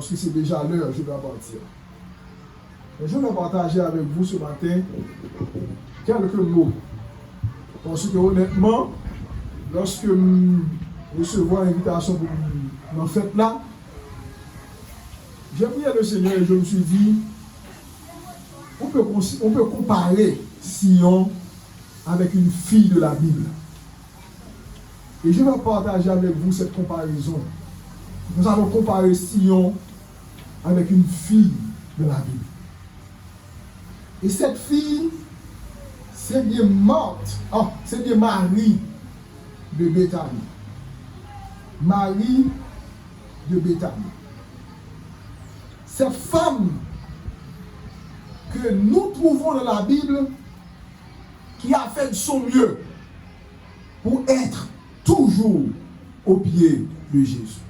parce que c'est déjà l'heure, je dois partir. Et je vais partager avec vous ce matin quelques mots. Parce que honnêtement, lorsque nous recevons l'invitation pour m'en fête là, j'ai prié le Seigneur et je me suis dit, on peut comparer Sion avec une fille de la Bible. Et je vais partager avec vous cette comparaison. Nous allons comparer Sion avec une fille de la Bible. Et cette fille, c'est bien c'est bien Marie de Béthanie. Marie de Béthanie. Cette femme que nous trouvons dans la Bible qui a fait de son mieux pour être toujours au pied de Jésus.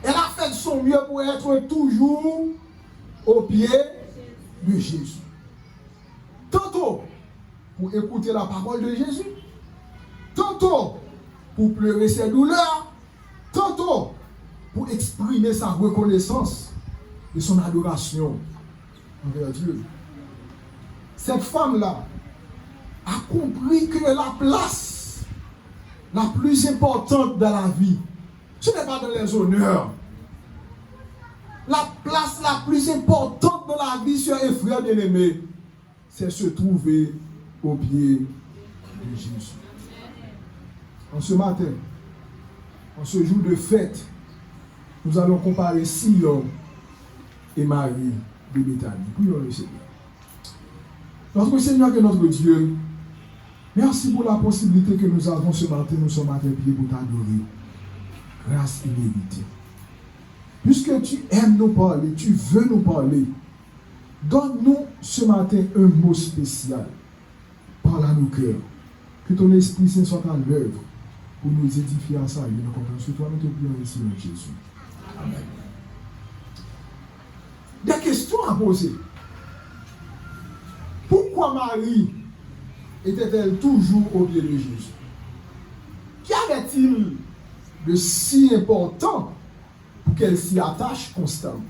Elle a fait de son mieux pour être toujours au pied de Jésus. Tantôt pour écouter la parole de Jésus, tantôt pour pleurer ses douleurs, tantôt pour exprimer sa reconnaissance et son adoration envers Dieu. Cette femme-là a compris que la place la plus importante dans la vie, ce n'est pas dans les honneurs. La place la plus importante dans la vie, sœurs et frères bien-aimés, c'est se trouver au pied de Jésus. En ce matin, en ce jour de fête, nous allons comparer Sion et Marie de Béthanie. Prions le Seigneur. Notre Seigneur et notre Dieu, merci pour la possibilité que nous avons ce matin, nous sommes à tes pieds pour t'adorer. Grâce inéditée. Puisque tu aimes nous parler, tu veux nous parler, donne-nous ce matin un mot spécial. Parle à nos cœurs. Que ton Esprit Saint soit à l'œuvre pour nous édifier à ça et nous comprenons sur toi, nous te prions ici en Jésus. Amen. Des questions à poser. Pourquoi Marie était-elle toujours au pied de Jésus? Qu'y avait-il de si important pour qu'elle s'y attache constamment?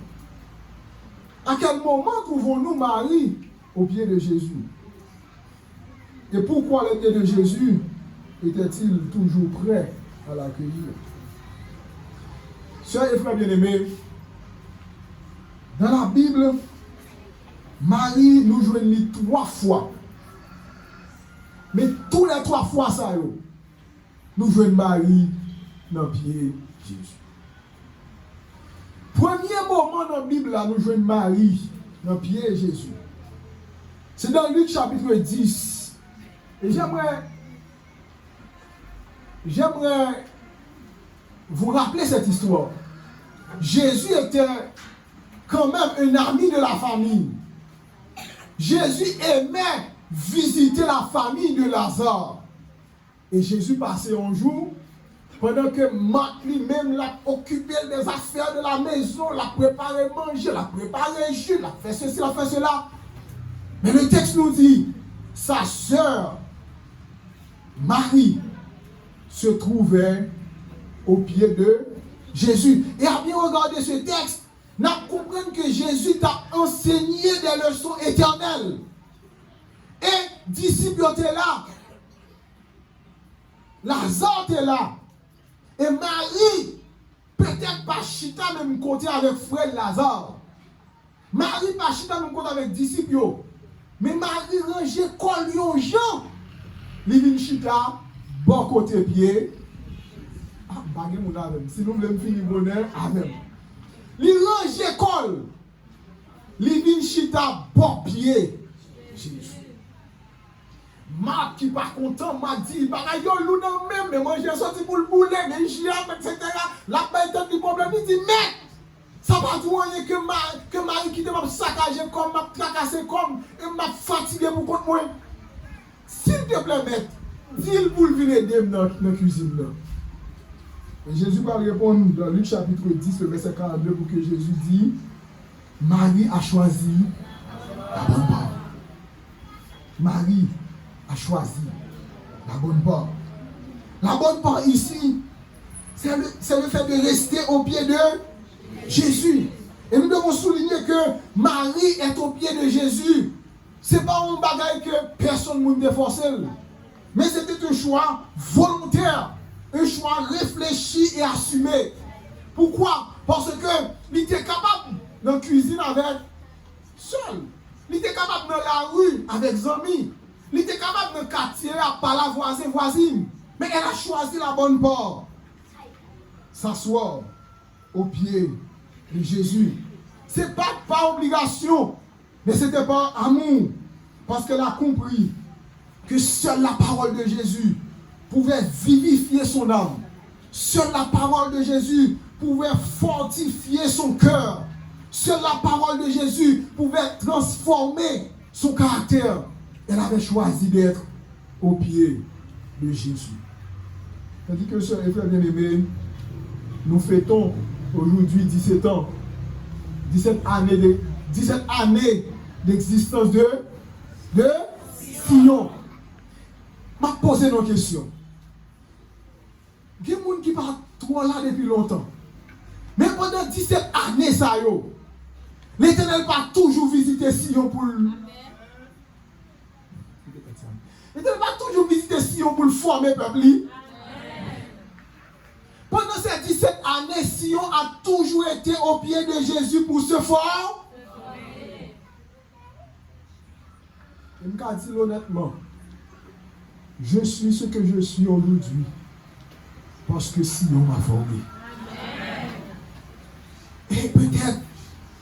À quel moment trouvons-nous Marie au pied de Jésus? Et pourquoi le pied de Jésus était-il toujours prêt à l'accueillir? Sœurs et frères bien-aimés, dans la Bible, Marie nous joignit 3 fois. Mais tous les 3 fois, ça, nous joignons Marie dans le pied de Jésus. Premier moment dans la Bible, là, nous joignons Marie dans le pied de Jésus. C'est dans Luc chapitre 10. Et j'aimerais vous rappeler cette histoire. Jésus était quand même un ami de la famille. Jésus aimait visiter la famille de Lazare. Et Jésus passait un jour, pendant que Marc lui-même l'a occupé des affaires de la maison, l'a préparé manger, l'a préparé jus, l'a fait ceci, l'a fait cela. Mais le texte nous dit, sa sœur, Marie, se trouvait au pied de Jésus. Et à bien regarder ce texte, nous comprenons que Jésus t'a enseigné des leçons éternelles. Et disciples étaient là. Lazare était là. Et Marie, peut-être pas chita même côté avec frère Lazare. Marie pas chita même côté avec disciples. Mais Marie rangeait col yon Jean. Li vin chita, bon côté pied. Ah, bagay moun avem. Si nous voulons finir bonheur, amen. Li rangeait col. Li vin chita, bon pied. Jésus. Marc qui pas content, m'a dit, bagay yo lou nan même, mais moi j'ai sorti pour le bouler, mais j'y am, etc. La paix du problème, il dit, mais, ça va tout rien que Marie qui te m'a saccagé comme, m'a tracassé comme, et m'a fatigué pour contre moi. S'il te plaît, maître, dis-le pour le venir aider dans la cuisine là. Et Jésus va répondre dans Luc chapitre 10, le verset 42, pour que Jésus dit, Marie a choisi la bonne part. Marie a choisi la bonne part. La bonne part ici, c'est le fait de rester au pied de Jésus. Et nous devons souligner que Marie est au pied de Jésus. Ce n'est pas un bagage que personne ne peut forcer. Mais c'était un choix volontaire, un choix réfléchi et assumé. Pourquoi? Parce que il était capable dans la cuisine avec seul. Il était capable dans la rue avec des amis. Il était capable dans le quartier à parler voisine. Mais elle a choisi la bonne porte. S'asseoir au pied de Jésus. Ce n'est pas par obligation, mais c'était par amour. Parce qu'elle a compris que seule la parole de Jésus pouvait vivifier son âme. Seule la parole de Jésus pouvait fortifier son cœur. Seule la parole de Jésus pouvait transformer son caractère. Elle avait choisi d'être au pied de Jésus. Tandis que, sœurs et frères bien-aimés, nous fêtons aujourd'hui 17 ans, 17 années d'existence de Sion. Je vais poser une question. Il y a des gens qui partent trop là depuis longtemps. Mais pendant 17 années, ça y est. L'Éternel n'a pas toujours visité Sion pour le... L'Éternel n'a pas toujours visité Sion pour le former le peuple. Pendant ces 17 années, Sion a toujours été au pied de Jésus pour se former. Je me dis honnêtement, je suis ce que je suis aujourd'hui parce que Sion m'a formé. Et peut-être,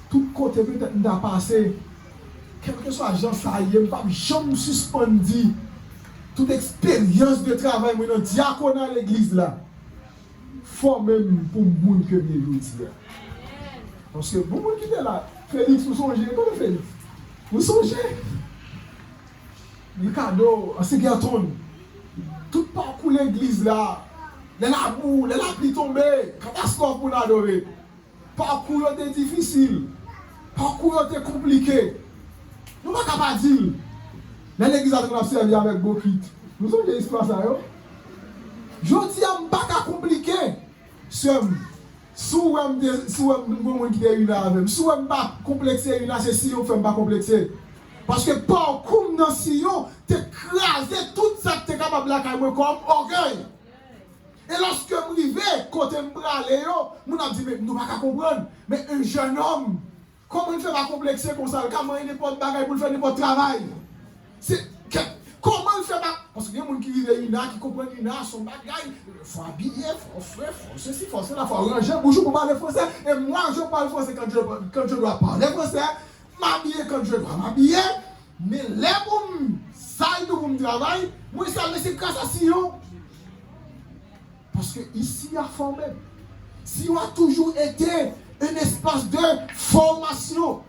tout côté peut-être nous a passé, quel que soit Jean ça y est, je me suspendu toute expérience de travail dans le diaconat à l'église là. Formé pour le monde que je dis. Parce que pour le monde qui est là, Félix, vous songez, comment Félix? Vous songez? Ricardo, en Ségaton, tout parcours l'église là, les labous, les lapis tombés, catastrophe pour nous adorer. Parcours était difficile, parcours était compliqué. Nous ne pouvons pas dire. L'église a servi avec beaucoup. Nous sommes des histoires ça. Je dis, je ne pas compliqué. Si je ne qui est une avec, si je ne pas complexer une, c'est si on ne fait pas complexer. Parce que parcours dans Sion, tu écrasé tout ça que tu es capable de faire comme orgueil. Et lorsque je arrive, quand je me brale, je me dis, mais nous ne pouvons pas comprendre. Mais un jeune homme, comment il fait pas complexer comme ça? Comment il n'est pas de bagaille pour faire n'importe travail? Comment il fait pas? Parce qu'il y a des gens qui vivent une qui comprennent une son bagaille. Il faut habiller, il faut faire, il faut ceci, il faut cela, il faut ranger bouche pour parler français. Et moi, je parle français quand je dois parler français. M'habiller quand je dois m'habiller. Mais les boum, ça y est pour mon travail. Moi, ça, c'est grâce à Sion. Parce que ici, il y a formé. Sion a toujours été un espace de formation.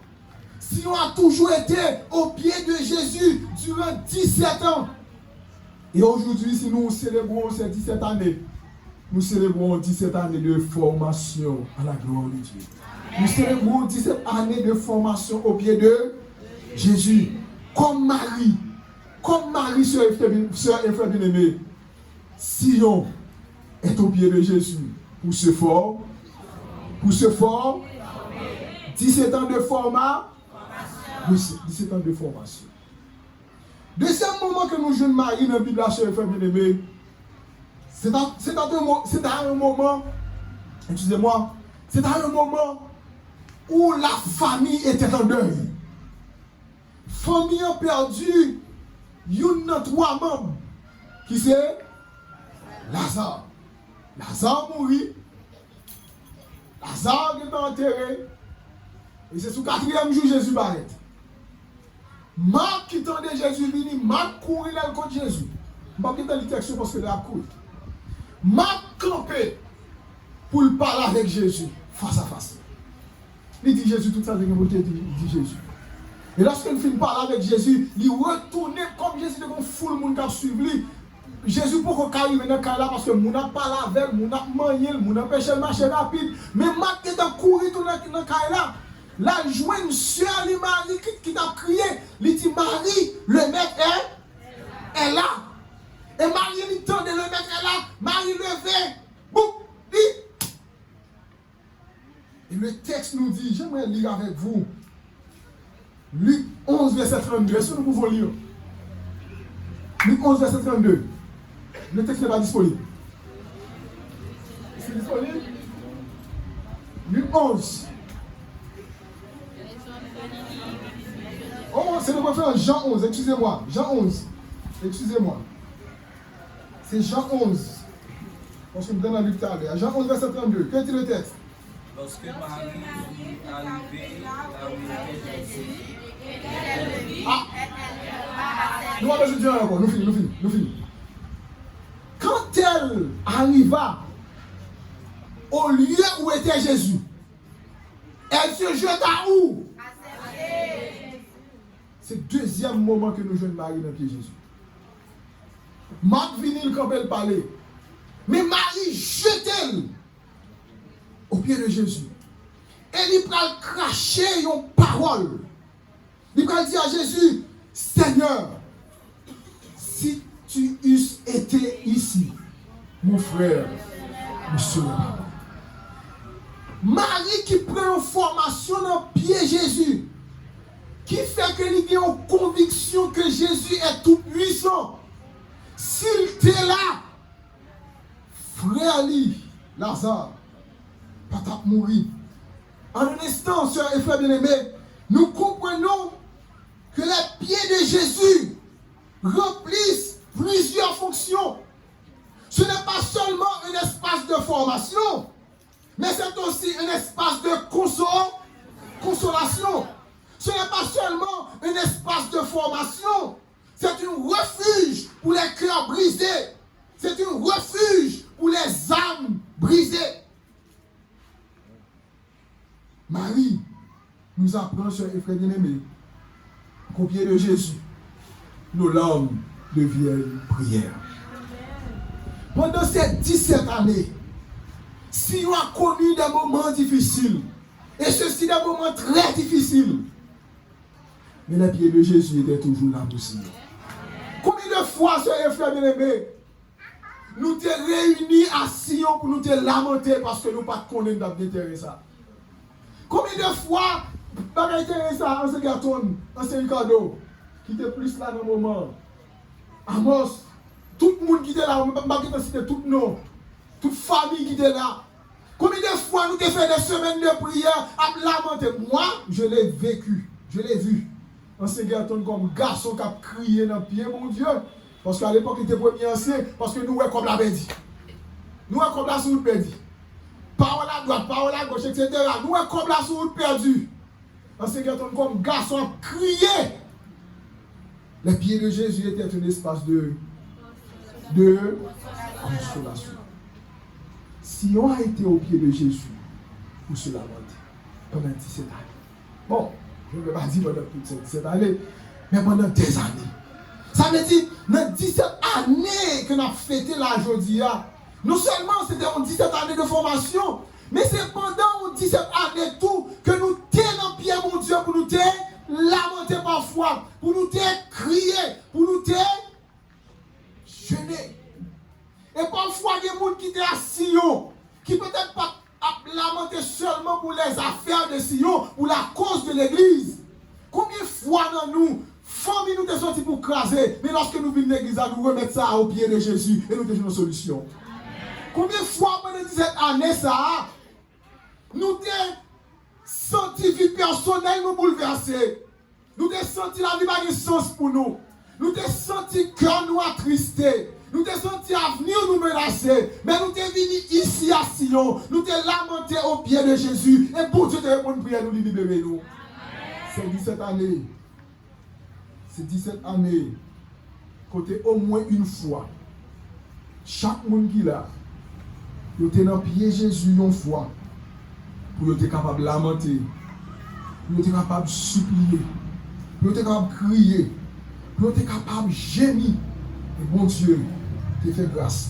Sion a toujours été au pied de Jésus durant 17 ans. Et aujourd'hui, si nous célébrons ces 17 années, nous célébrons 17 années de formation à la gloire de Dieu. Nous célébrons 17 années de formation au pied de Jésus. Comme Marie, sœur et frère bien-aimé, Sion est au pied de Jésus pour se former. 17 ans de formation. 17 ans de formation. Deuxième moment que nous jeunes Marie dans la Bible, sœur et frère bien-aimé, c'est un moment, excusez-moi, c'est un moment où la famille était en deuil. Famille a perdu une de 3 membres. Qui c'est? Lazare. Lazare mourit. Lazare est enterré. Et c'est sous 4e jour Jésus paraît. Marc qui tendait Jésus venu, Marc courit là contre Jésus. Je ne vais pas dire texte parce que là court. Marc campé pour parler avec Jésus face à face. Il dit Jésus tout ça, il dit Jésus. Et lorsqu'il finit par parler avec Jésus, il retourne comme Jésus devant foule monde qui a suivi. Jésus pour qu'on arrive dans le cas là parce que mon a parlé avec, mon a mangé, mon a pêché le marché rapide. Mais Marc est en courir tout dans le cas là. Là, il joue une soeur, Marie, qui t'a crié. Il dit Marie, le maître est là. Et Marie, il tend de le maître est là. Marie levé. Boum, dit. Et le texte nous dit, j'aimerais lire avec vous, Luc 11, verset 32. Est-ce que nous pouvons lire? Luc 11, verset 32. Le texte n'est pas disponible. C'est disponible? Luc 11. Oh, c'est le prophète Jean 11, excusez-moi. Jean 11. Excusez-moi. C'est Jean 11. Parce que je me donne à Luc tout à l'heure. Jean 11, verset 32. Quel est le texte? Lorsque Marie fut arrivée là où était Jésus, Nous allons dire encore, nous finissons. Quand elle arriva au lieu où était Jésus, elle se jeta où? C'est le deuxième moment que nous jouons Marie dans le pied de Jésus. Marc vinil quand elle parlait. Mais Marie jette-elle au pied de Jésus. Et il prend cracher une parole. Il prend dire à Jésus, Seigneur, si tu eusses été ici, mon frère ne serait pas. Marie qui prend une formation dans le pied de Jésus, qui fait que il y a une conviction que Jésus est tout puissant. S'il était là, frère Lazare, pas mourir. En un instant, sœurs et frères bien-aimés, nous comprenons que les pieds de Jésus remplissent plusieurs fonctions. Ce n'est pas seulement un espace de formation, mais c'est aussi un espace de consolation. Ce n'est pas seulement un espace de formation, c'est un refuge pour les cœurs brisés. C'est un refuge pour les âmes brisées. Marie nous apprend, sœurs et frères bien-aimés, qu'au pied de Jésus, nos larmes deviennent prières. Pendant ces 17 années, si on a connu des moments difficiles, et ceci des moments très difficiles, mais les pieds de Jésus étaient toujours là pour nous. Combien de fois, sœurs et frères bien-aimés, nous t'es réunis à Sion pour nous te lamenter parce que nous ne pas connaître d'intérêt ça. Combien de fois, dans l'intérêt ça, en Segaton, en Ricardo, qui était plus là dans le moment, Amos, tout le monde qui était là, c'était tout nom, toute famille qui était là. Combien de fois nous t'ai fait des semaines de prière à lamenter? Moi, je l'ai vécu, je l'ai vu. En Segaton comme garçon qui a crié dans le pied, mon Dieu. Parce qu'à l'époque, il était premier ancien, parce que nous, comme l'avait dit. Nous, comme la route perdue. Parole à droite, parole à gauche, etc. Nous, comme la route perdue. En Segaton comme garçon crié. Les pieds de Jésus étaient un espace de consolation. Si on a été au pied de Jésus, pour se lamenter pendant 17 années. Bon, je ne vais pas dire pendant toutes ces 17 années, mais pendant des années. Ça veut dire, dans 17 années que nous avons fêté la journée, non seulement c'était en 17 années de formation, mais c'est pendant 17 années tout que nous tenons pied, mon Dieu, pour nous lamenter parfois, pour nous crier, pour nous jeûner. Et parfois, il y a des gens qui étaient à Sion, qui peut-être pas lamenter seulement pour les affaires de Sion, pour la cause de l'église. Combien de fois dans nous, famille nous sommes sortis pour craser, mais lorsque nous venons l'église, nous remettons ça au pied de Jésus et nous avons une solution. Combien de fois pendant 17 années, ça, nous avons senti vie personnelle nous bouleverser. Nous avons senti la vie n'a pas de sens pour nous. Nous avons senti cœur nous attristé. Nous avons senti l'avenir nous menacer. Mais nous sommes venus ici à Sion. Nous avons lamenté au pied de Jésus. Et pour Dieu te répondre prière, nous libérer nous. C'est 17 années. C'est 17 années. Côté au moins une fois. Chaque monde qui est là, il était dans le pied de Jésus une fois. Pour être capable de lamenter. Pour être capable de supplier. Pour être capable de crier. Pour être capable de gémir. Et bon Dieu, te fait grâce.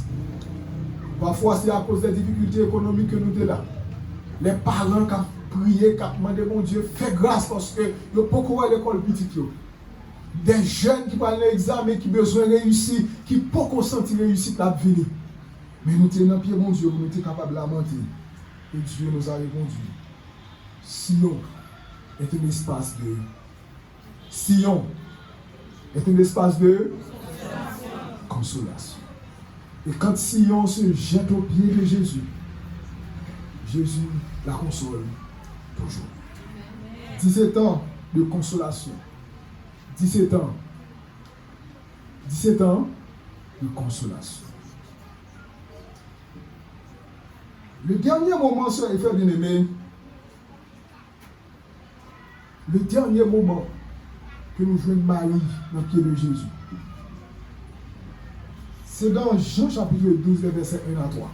Parfois, c'est à cause des difficultés économiques que nous sommes là. Les parents qui ont prié, qui ont demandé, mon Dieu, fais grâce parce que nous ne pouvons pas aller à l'école petite. Des jeunes qui parlent l'examen, qui ont besoin de réussir, qui ne peuvent pas sentir réussite à venir. Mais nous sommes dans le pied, mon Dieu, nous sommes capables de lamenter. Et Dieu nous a répondu. Sion est un espace de Sion est un espace de consolation. Et quand Sion se jette aux pieds de Jésus, Jésus la console toujours. 17 ans de consolation. 17 ans. 17 ans de consolation. Le dernier moment, sœurs et frères bien-aimés, le dernier moment que nous jouons Marie dans le pied de Jésus, c'est dans Jean chapitre 12, les versets 1 à 3.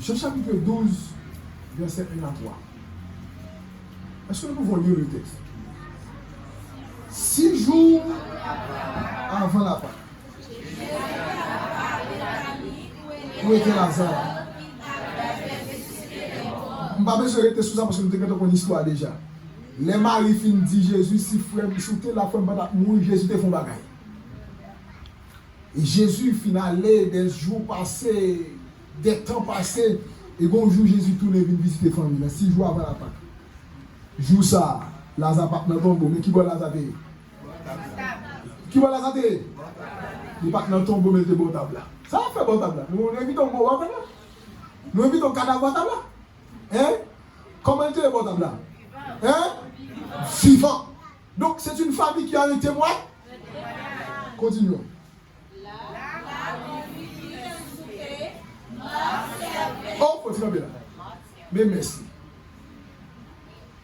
Jean chapitre 12, versets 1 à 3. Est-ce que nous pouvons lire le texte? 6 jours avant la Pâque. Où était Lazare? Je ne vais pas me rester sous ça parce que nous avons une histoire déjà. Les maris fin dit Jésus, si frère, shooter la femme va mourir, Jésus te font bagaille. Et Jésus finalé des jours passés, des temps passés, et bonjour Jésus tourne et vient visiter la famille. 6 jours avant la Pâque. Jour ça, Lazare part dans le tombeau, mais qui va Lazare? Qui va Lazare? Il part dans le tombeau, mais il est bon table là. Ça fait bon table là. Nous invitons un mort là. Nous invitons un cadavre à table là. Hein? Comment il est bon table là? Hein? Vivant. Donc c'est une famille qui a un témoin. Continuons. Oh, continue bien là. Mais merci.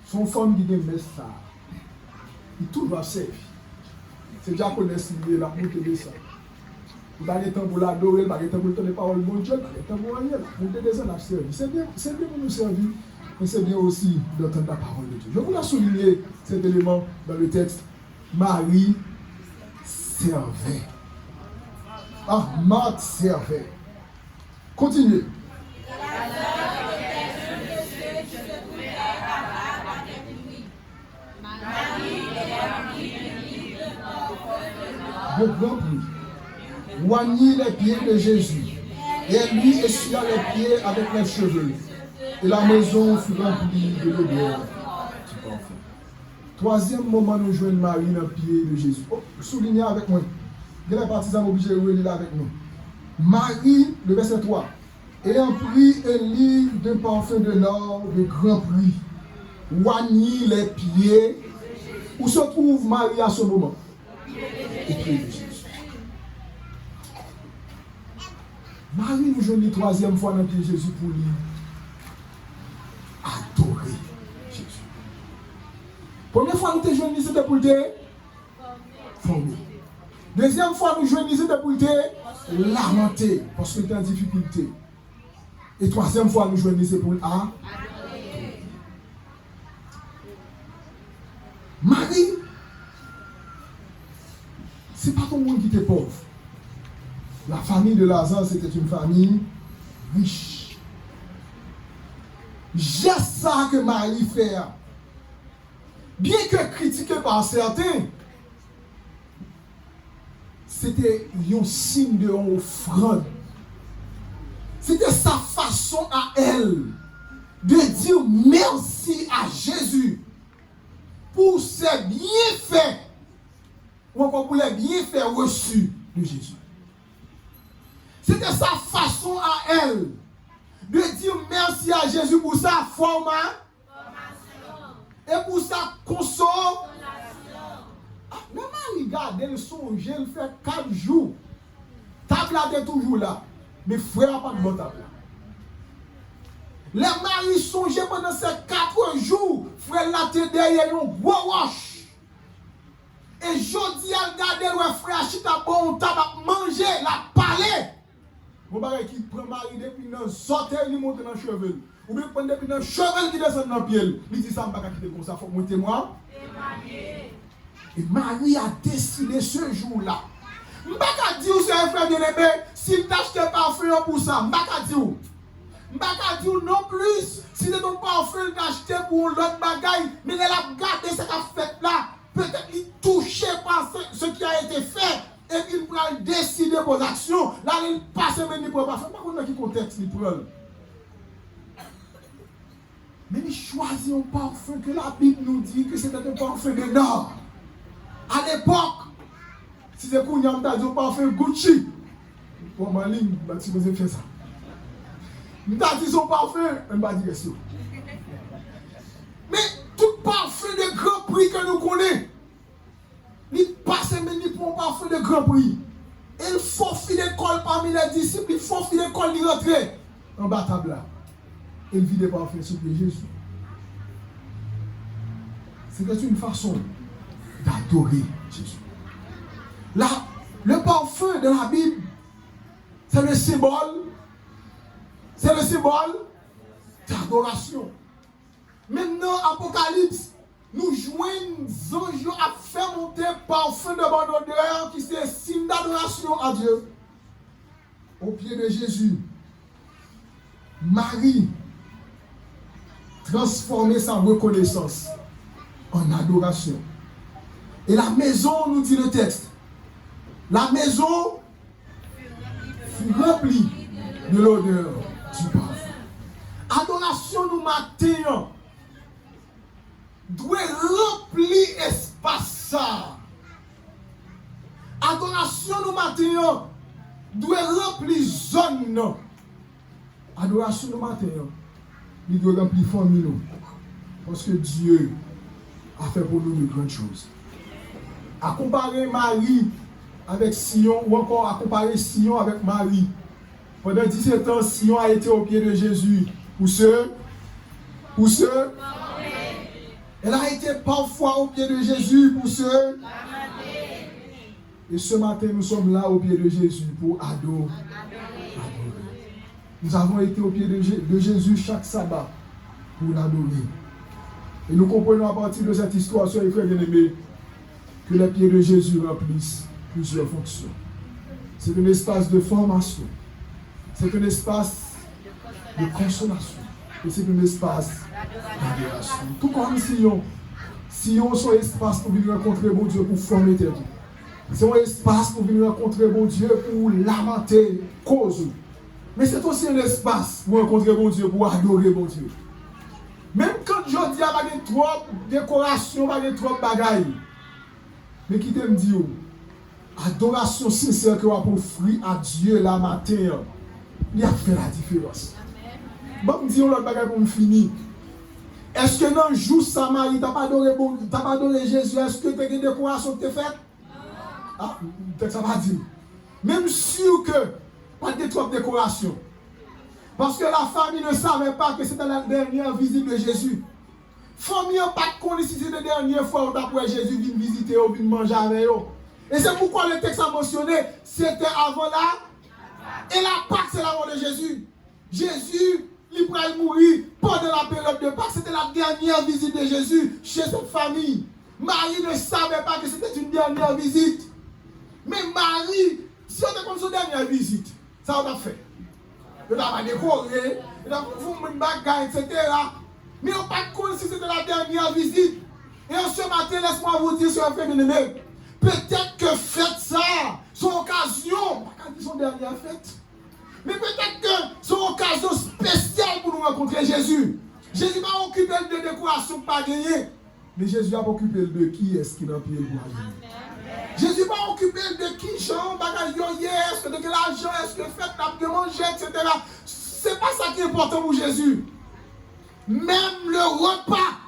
Son femme qui dit merci ça. Il tout va servir. C'est déjà connaître la montée de ça. Il va aller pour l'adorer, il va aller pour les paroles de mon Dieu, il va aller pour rien. Montée de ça, la servir. C'est bien pour nous servir. Mais c'est bien aussi d'entendre la parole de Dieu. Je voulais souligner cet élément dans le texte. Marie servait. Ah, Marthe servait. Continuez. Le grand pluie oignit les pieds de Jésus et lui essuya les pieds avec les cheveux. Et la maison fut remplie de l'odeur du parfum. Troisième moment, nous jouons Marie dans le pied de Jésus. Oh, soulignez avec moi. Les partisans obligés de relire avec nous. Marie, le verset 3, ayant pris un lit d'un parfum de l'or de grand prix, oignit les pieds. Où se trouve Marie à ce moment? Au pied de Jésus. Marie nous joue la troisième fois dans le pied de Jésus pour lui adorer Jésus. Première fois nous te jouons c'était pour te former. Deuxième fois nous jouons c'était pour te lamenter parce que tu es en difficulté. Et troisième fois nous jouons c'est pour adorer. Marie, c'est pas ton monde qui était pauvre. La famille de Lazare, c'était une famille riche. J'ai ça que Marie fait. Bien que critiqué par certains, c'était un signe de offrande. C'était sa façon à elle de dire merci à Jésus pour ses bienfaits ou encore pour les bienfaits reçus de Jésus. C'était sa façon à elle de dire merci à Jésus pour sa formation et pour sa consolation. Mais regarde, elle songe, elle fait 4 jours. Table est toujours là. Mais frère n'a pas de bon table. Les maris songeaient pendant ces 4 jours. Frère là était derrière un gros roche. Et jodi a regardé le frère chita bon table manger, la parler. Mon bagay qui prend mari depuis dans sortir, il monte dans cheveux. Ou bien prendre depuis dans cheveux qui descend dans pied. Il dit ça, je ne vais pas quitter comme ça, il faut monter moi. Et Marie a décidé ce jour-là. Je ne vais pas dire, c'est un frère bien-aimé, s'il t'achète parfum pour ça, je ne vais pas dire. Je ne vais pas dire non plus, si c'est ton parfum d'acheter pour l'autre bagaille, mais elle a gardé cette fête-là. Peut-être qu'il touché par ce qui a été fait. Et il va décider vos actions. Là, il passe même pour pas faire. Par contre, dans quel contexte il prend? Mais il choisit un parfum que la Bible nous dit que c'était un parfum de d'or. À l'époque, si c'est pour nous dire un parfum Gucci, bon, ma ligne, tu peux faire ça. Nous avons dit son parfum, on va dire ça. Mais tout parfum de grand prix que nous connaissons, il passe même pour un parfum de grand prix. Il faut filer l'école parmi les disciples, il faut filer l'école, il rentre en bas table là. Il vit des parfums sur le Jésus. C'était une façon d'adorer Jésus. Là, le parfum de la Bible, c'est le symbole d'adoration. Maintenant, Apocalypse, nous joignons anges à faire monter parfum de bonne odeur qui c'est signe d'adoration à Dieu. Au pied de Jésus, Marie transformait sa reconnaissance en adoration. Et la maison, nous dit le texte, la maison fut remplie de l'odeur du parfum. Adoration nous matin doit remplir espace ça. Adoration nous matin doit remplir zone. Adoration nous matin il doit remplir famille nous. Parce que Dieu a fait pour nous de grandes choses. À comparer Marie avec Sion, ou encore à comparer Sion avec Marie. Pendant 17 ans, Sion a été au pied de Jésus. Pour ceux elle a été parfois au pied de Jésus pour ceux. Et ce matin, nous sommes là au pied de Jésus pour adorer. Nous avons été au pied de Jésus chaque sabbat pour l'adorer. Et nous comprenons à partir de cette histoire, soyez frères bien-aimés, que les pieds de Jésus remplissent plusieurs fonctions. C'est un espace de formation. C'est un espace de consolation. Et c'est un espace d'adoration. Tout comme Sion. Sion, c'est un espace pour venir rencontrer bon Dieu pour former tes vies. C'est un espace pour venir rencontrer bon Dieu pour lamenter cause. Mais c'est aussi un espace pour rencontrer bon Dieu, pour adorer bon Dieu. Même quand je dis à pas de trop décoration, pas de trop bagaille. Mais qui t'aime dire, adoration sincère que vous avez offrir à Dieu la matin, il a fait la différence. Bon, me dis l'autre bagaille pour me finir. Est-ce que dans le jour Samarie, tu n'as pas adoré Jésus? Est-ce que tu as une décoration que tu as faite? Ah, peut-être ça va dire. Même sûr que pas de trop de décoration. Parce que la famille ne savait pas que c'était la dernière visite de Jésus. La famille n'a pas connu si c'était la dernière fois où après Jésus vient visiter ou vient manger avec eux. Et c'est pourquoi le texte a mentionné, c'était avant là. Et la Pâque, c'est la mort de Jésus. Jésus, il pourrait mourir pendant la période de Pâques. C'était la dernière visite de Jésus chez cette famille. Marie ne savait pas que c'était une dernière visite. Mais Marie, si on était comme son dernière visite, ça on a fait. On a décoré, on a fait une bagarre, etc. Mais on n'a pas compte si c'était la dernière visite. Et ce matin, laisse-moi vous dire, sur un frère bien-aimé, peut-être que faites ça, son occasion, pas son dernière fête. Mais peut-être que c'est une occasion spéciale pour nous rencontrer Jésus. Jésus n'a pas occupé de décoration pas gagner. Mais Jésus a occupé de qui est-ce qui n'a pas le Jésus n'a pas occupé de qui Jean, bagage est-ce que de quel argent, est-ce que fait de manger, etc. C'est pas ça qui est important pour Jésus. Même le repas,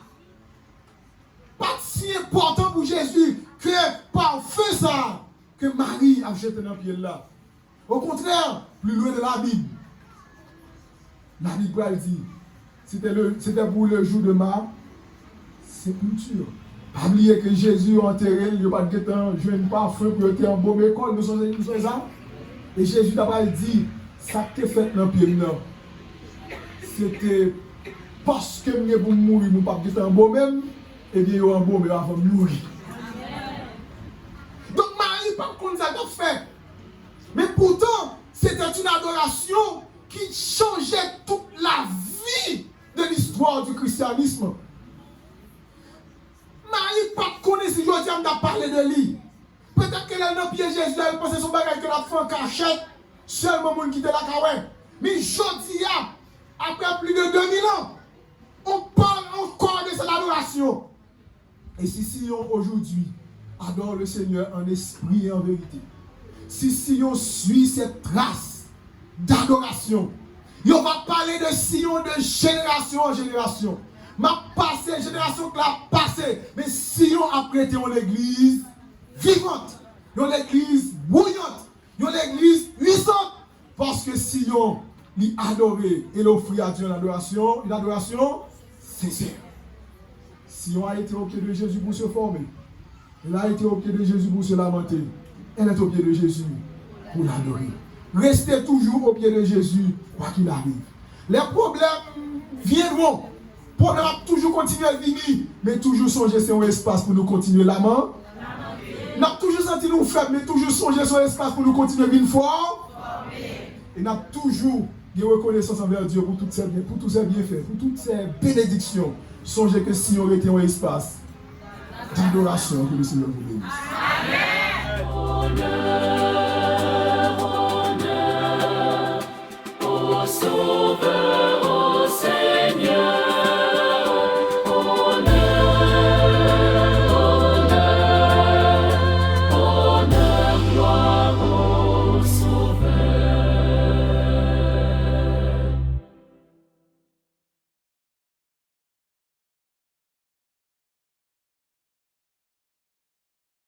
pas si important pour Jésus que par feu ça, que Marie a jeté dans le pied là. Au contraire, plus loin de la Bible dit, c'était pour le jour de ma sépulture. Pas oublier que Jésus a enterré, il n'y a pas de temps, je ne pas feu pour être en bon école, nous sommes ça. Et Jésus n'a dit, ça qui est fait dans le pied, c'était parce que nous pour mourir, nous ne pas être en bon même, et bien nous en bon, mais avant de mourir. Donc Marie, par contre, ça a fait. Mais pourtant, c'était une adoration qui changeait toute la vie de l'histoire du christianisme. Marie pas connaît si je dis à parler de lui. Peut-être qu'elle a un pied Jésus, elle pensait son bagage qu'elle a fait en cachette, seulement monde qui était là. Mais je dis, après plus de 2000 ans, On parle encore de cette adoration. Et si Sion aujourd'hui adore le Seigneur en esprit et en vérité, si Sion suit cette trace d'adoration, on va parler de Sion de génération en génération. Ma passé, génération qui l'a passé, mais Sion a prêté une église vivante, une église bouillante, une église puissante, parce que Sion l'y adoré et l'offrit à Dieu une adoration sincère. Sion a été au pied de Jésus pour se former. Elle a été au pied de Jésus pour se lamenter. Elle est au pied de Jésus pour l'adorer. Restez toujours au pied de Jésus, quoi qu'il arrive. Les problèmes viendront. Les problèmes toujours continuer à venir, mais toujours songer sur un espace pour nous continuer l'amant. Nous avons toujours senti nous faibles, mais toujours songer sur un espace pour nous continuer à vivre fort. Et nous avons toujours une reconnaissance envers Dieu pour tous ces bienfaits, pour toutes ces bénédictions. Songez que si on aurait été un espace d'adoration, que le Seigneur vous bénisse. Honneur au Sauveur.